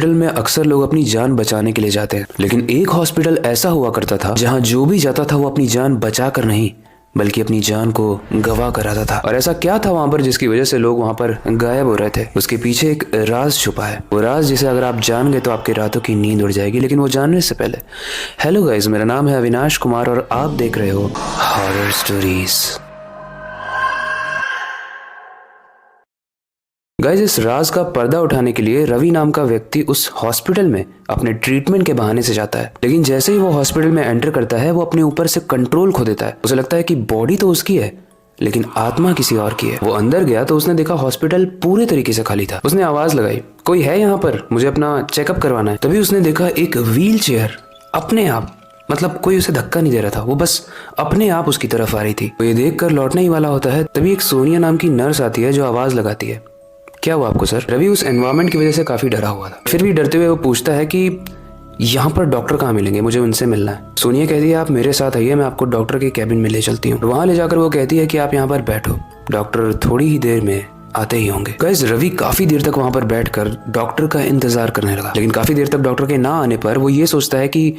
Hospital में अक्सर लोग अपनी जान बचाने के लिए जाते हैं, लेकिन एक हॉस्पिटल ऐसा हुआ करता था जहां जो भी जाता था वो अपनी जान बचा कर नहीं बल्कि अपनी जान को गवा कर आता था। और ऐसा क्या था वहां पर जिसकी वजह से लोग वहां पर गायब हो रहे थे? उसके पीछे एक राज छुपा है। वो राज जिसे अगर आप जान गए तो आपके रातों की नींद उड़ जाएगी। लेकिन वो जानने से पहले, हेलो गाइस, मेरा नाम है अविनाश कुमार और आप देख रहे हो हॉरर स्टोरीज। गाइस, इस राज का पर्दा उठाने के लिए रवि नाम का व्यक्ति उस हॉस्पिटल में अपने ट्रीटमेंट के बहाने से जाता है। लेकिन जैसे ही वो हॉस्पिटल में एंटर करता है वो अपने ऊपर से कंट्रोल खो देता है। उसे लगता है कि बॉडी तो उसकी है लेकिन आत्मा किसी और की है। वो अंदर गया तो उसने देखा हॉस्पिटल पूरे तरीके से खाली था। उसने आवाज लगाई, कोई है यहाँ पर? मुझे अपना चेकअप करवाना है। तभी उसने देखा एक व्हील चेयर अपने आप, मतलब कोई उसे धक्का नहीं दे रहा था, वो बस अपने आप उसकी तरफ आ रही थी। वो ये देख कर लौटने ही वाला होता है, तभी एक सोनिया नाम की नर्स आती है जो आवाज लगाती है, क्या हुआ आपको सर? रवि उस एनवायरनमेंट की वजह से काफी डरा हुआ था। फिर भी डरते हुए वो पूछता है कि यहाँ पर डॉक्टर कहाँ मिलेंगे, मुझे उनसे मिलना है। सोनिया कहती है आप मेरे साथ आइए, मैं आपको डॉक्टर के कैबिन में ले चलती हूँ। वहां ले जाकर वो कहती है कि आप यहाँ पर बैठो, डॉक्टर थोड़ी ही देर में आते ही होंगे। गाइस, रवि काफी देर तक वहां पर बैठकर डॉक्टर का इंतजार करने लगा। लेकिन काफी देर तक डॉक्टर के ना आने पर वो ये सोचता है कि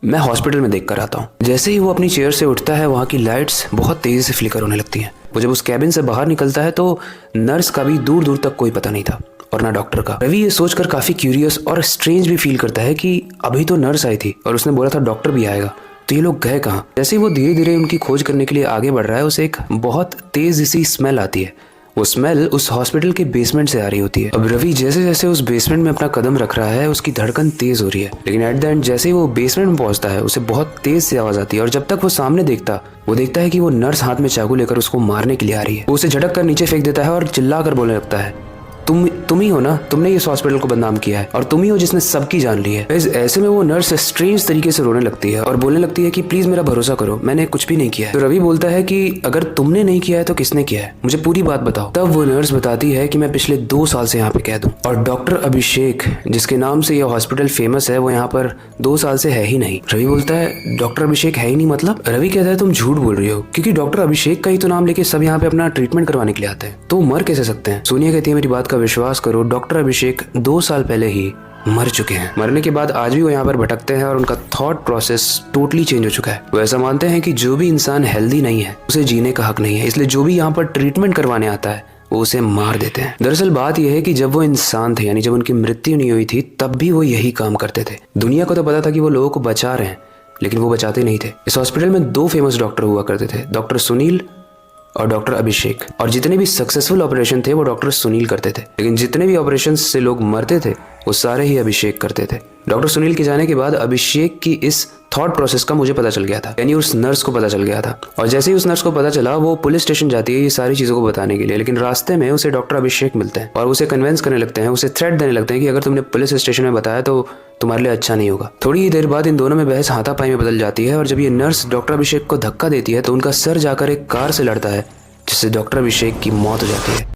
मैं हॉस्पिटल में देख कर आता हूँ। जैसे ही वो अपनी चेयर से उठता है वहाँ की लाइट्स बहुत तेजी से फ्लिकर होने लगती हैं। वो जब उस कैबिन से बाहर निकलता है तो नर्स का भी दूर दूर तक कोई पता नहीं था और ना डॉक्टर का। रवि ये सोचकर काफी क्यूरियस और स्ट्रेंज भी फील करता है कि अभी तो नर्स आई थी और उसने बोला था डॉक्टर भी आएगा, तो ये लोग गए कहाँ? जैसे ही वो धीरे धीरे उनकी खोज करने के लिए आगे बढ़ रहा है उसे एक बहुत तेज सी स्मेल आती है। वो स्मेल उस हॉस्पिटल के बेसमेंट से आ रही होती है। अब रवि जैसे जैसे उस बेसमेंट में अपना कदम रख रहा है उसकी धड़कन तेज हो रही है। लेकिन एट द एंड जैसे ही वो बेसमेंट में पहुंचता है उसे बहुत तेज से आवाज आती है और जब तक वो सामने वो देखता है कि वो नर्स हाथ में चाकू लेकर उसको मारने के लिए आ रही है। वो उसे झटक कर नीचे फेंक देता है और चिल्ला कर बोलने लगता है, तुम ही हो ना, तुमने इस हॉस्पिटल को बदनाम किया है और तुम ही हो जिसने सबकी जान ली है। ऐसे में वो नर्स स्ट्रेंज तरीके से रोने लगती है और बोलने लगती है कि प्लीज मेरा भरोसा करो, मैंने कुछ भी नहीं किया है। तो रवि बोलता है कि अगर तुमने नहीं किया है तो किसने किया है, मुझे पूरी बात बताओ। तब वो नर्स बताती है कि मैं पिछले 2 साल से यहाँ पे कैद हूँ और डॉक्टर अभिषेक, जिसके नाम से यह हॉस्पिटल फेमस है, वो यहाँ पर 2 साल से है ही नहीं। रवि बोलता है डॉक्टर अभिषेक है ही नहीं मतलब? रवि कहता है तुम झूठ बोल रही हो, क्योंकि डॉक्टर अभिषेक का ही तो नाम लेके सब यहाँ पे अपना ट्रीटमेंट करवाने के लिए आते हैं, तो मर कैसे सकते हैं? सोनिया कहती है मेरी बात का विश्वास करो, डॉक्टर अभिषेक 2 साल पहले ही मर चुके हैं। मरने के बाद आज भी वो यहाँ पर भटकते हैं और उनका थॉट प्रोसेस टोटली चेंज हो चुका है। वो ऐसा मानते हैं कि जो भी इंसान हेल्दी नहीं है उसे जीने का हक नहीं है, इसलिए जो भी यहाँ पर ट्रीटमेंट करवाने आता है वो उसे मार देते हैं। दरअसल बात यह है कि जब वो इंसान थे, यानी जब उनकी मृत्यु नहीं हुई थी, तब भी वो यही काम करते थे। दुनिया को तो पता था कि वो लोगों को बचा रहे हैं, लेकिन वो बचाते नहीं थे। इस हॉस्पिटल में 2 फेमस डॉक्टर हुआ करते थे, डॉक्टर सुनील और डॉक्टर अभिषेक। और जितने भी सक्सेसफुल ऑपरेशन थे वो डॉक्टर सुनील करते थे, लेकिन जितने भी ऑपरेशन से लोग मरते थे वो सारे ही अभिषेक करते थे। डॉक्टर सुनील के जाने के बाद अभिषेक की इस थॉट प्रोसेस का मुझे पता चल गया था, यानी उस नर्स को पता चल गया था। और जैसे ही उस नर्स को पता चला वो पुलिस स्टेशन जाती है ये सारी चीजों को बताने के लिए, लेकिन रास्ते में उसे डॉक्टर अभिषेक मिलते हैं और उसे कन्विंस करने लगते हैं, उसे थ्रेट देने लगते हैं कि अगर तुमने पुलिस स्टेशन में बताया तो तुम्हारे लिए अच्छा नहीं होगा। थोड़ी ही देर बाद इन दोनों में बहस हाथापाई में बदल जाती है और जब ये नर्स डॉक्टर अभिषेक को धक्का देती है तो उनका सर जाकर एक कार से लड़ता है, जिससे डॉक्टर अभिषेक की मौत हो जाती है।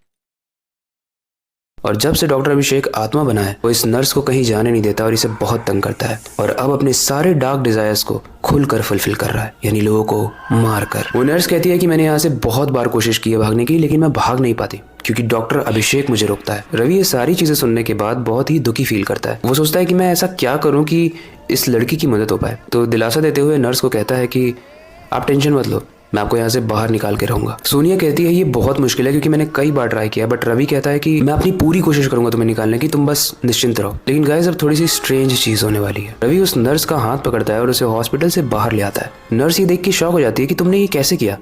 और जब से डॉक्टर अभिषेक आत्मा बना है वो इस नर्स को कहीं जाने नहीं देता और इसे बहुत तंग करता है और अब अपने सारे डार्क डिजायर्स को खुलकर फुलफिल कर रहा है, यानी लोगों को मार कर। वो नर्स कहती है कि मैंने यहाँ से बहुत बार कोशिश की है भागने की, लेकिन मैं भाग नहीं पाती क्योंकि डॉक्टर अभिषेक मुझे रोकता है। रवि ये सारी चीजें सुनने के बाद बहुत ही दुखी फील करता है। वो सोचता है कि मैं ऐसा क्या करूँ कि इस लड़की की मदद हो पाए। तो दिलासा देते हुए नर्स को कहता है कि आप टेंशन मत लो, मैं आपको यहाँ से बाहर निकाल के रहूंगा। सोनिया कहती है ये बहुत मुश्किल है क्योंकि मैंने कई बार ट्राई किया, बट रवि कहता है कि मैं अपनी पूरी कोशिश करूंगा तुम्हें निकालने की, तुम बस निश्चिंत रहो। लेकिन गाइस अब थोड़ी सी स्ट्रेंज चीज होने वाली है। रवि उस नर्स का हाथ पकड़ता है और उसे हॉस्पिटल से बाहर ले आता है। नर्स ये देख के शॉक हो जाती है कि तुमने ये कैसे किया,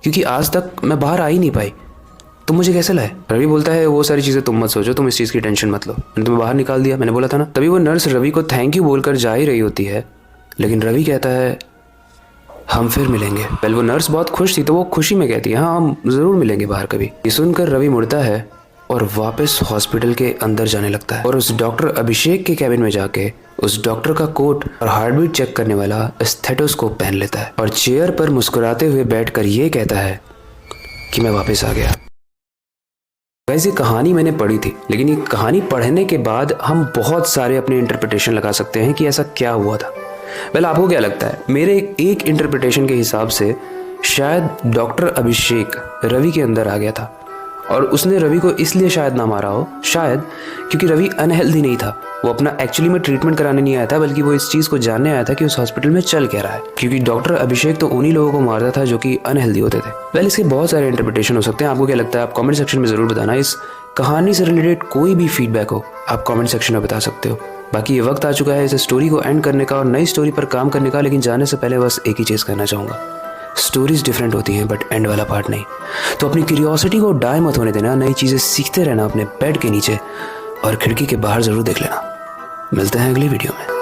क्योंकि आज तक मैं बाहर आ ही नहीं पाई, तुम मुझे कैसे लाए? रवि बोलता है वो सारी चीजें तुम मत सोचो, तुम इस चीज की टेंशन मत लो, मैंने तुम्हें बाहर निकाल दिया, मैंने बोला था ना। तभी वो नर्स रवि को थैंक यू बोलकर जा ही रही होती है, लेकिन रवि कहता है हम फिर मिलेंगे। पहले वो नर्स बहुत खुश थी तो वो खुशी में कहती है हाँ हम जरूर मिलेंगे बाहर कभी। ये सुनकर रवि मुड़ता है और वापस हॉस्पिटल के अंदर जाने लगता है और उस डॉक्टर अभिषेक के कैबिन में जाके उस डॉक्टर का कोट और हार्टबीट चेक करने वाला स्टेथोस्कोप पहन लेता है और चेयर पर मुस्कुराते हुए बैठकर ये कहता है कि मैं वापस आ गया। वैसे कहानी मैंने पढ़ी थी, लेकिन ये कहानी पढ़ने के बाद हम बहुत सारे अपने इंटरप्रिटेशन लगा सकते हैं कि ऐसा क्या हुआ था। वेल आपको क्या लगता है? मेरे एक इंटरप्रिटेशन के हिसाब से शायद डॉक्टर अभिषेक रवि के अंदर आ गया था और उसने रवि को इसलिए शायद ना मारा हो, शायद क्योंकि रवि अनहेल्दी नहीं था। वो अपना एक्चुअली में ट्रीटमेंट कराने नहीं आया था, बल्कि वो इस चीज़ को जानने आया था कि उस हॉस्पिटल में चल क्या रहा है। क्योंकि डॉक्टर अभिषेक तो उन्हीं लोगों को मारता था जो कि अनहेल्दी होते थे। वेल, इसके बहुत सारे इंटरप्रिटेशन हो सकते हैं। आपको क्या लगता है? आप कमेंट सेक्शन में ज़रूर बताना। इस कहानी से रिलेटेड कोई भी फीडबैक हो आप कमेंट सेक्शन में बता सकते हो। बाकी ये वक्त आ चुका है इस स्टोरी को एंड करने का और नई स्टोरी पर काम करने का। लेकिन जाने से पहले बस एक ही चीज़ कहना चाहूँगा, स्टोरीज डिफरेंट होती हैं बट एंड वाला पार्ट नहीं। तो अपनी क्यूरियोसिटी को डाई मत होने देना, नई चीज़ें सीखते रहना अपने बेड के नीचे और खिड़की के बाहर ज़रूर देख लेना। मिलते हैं अगली वीडियो में।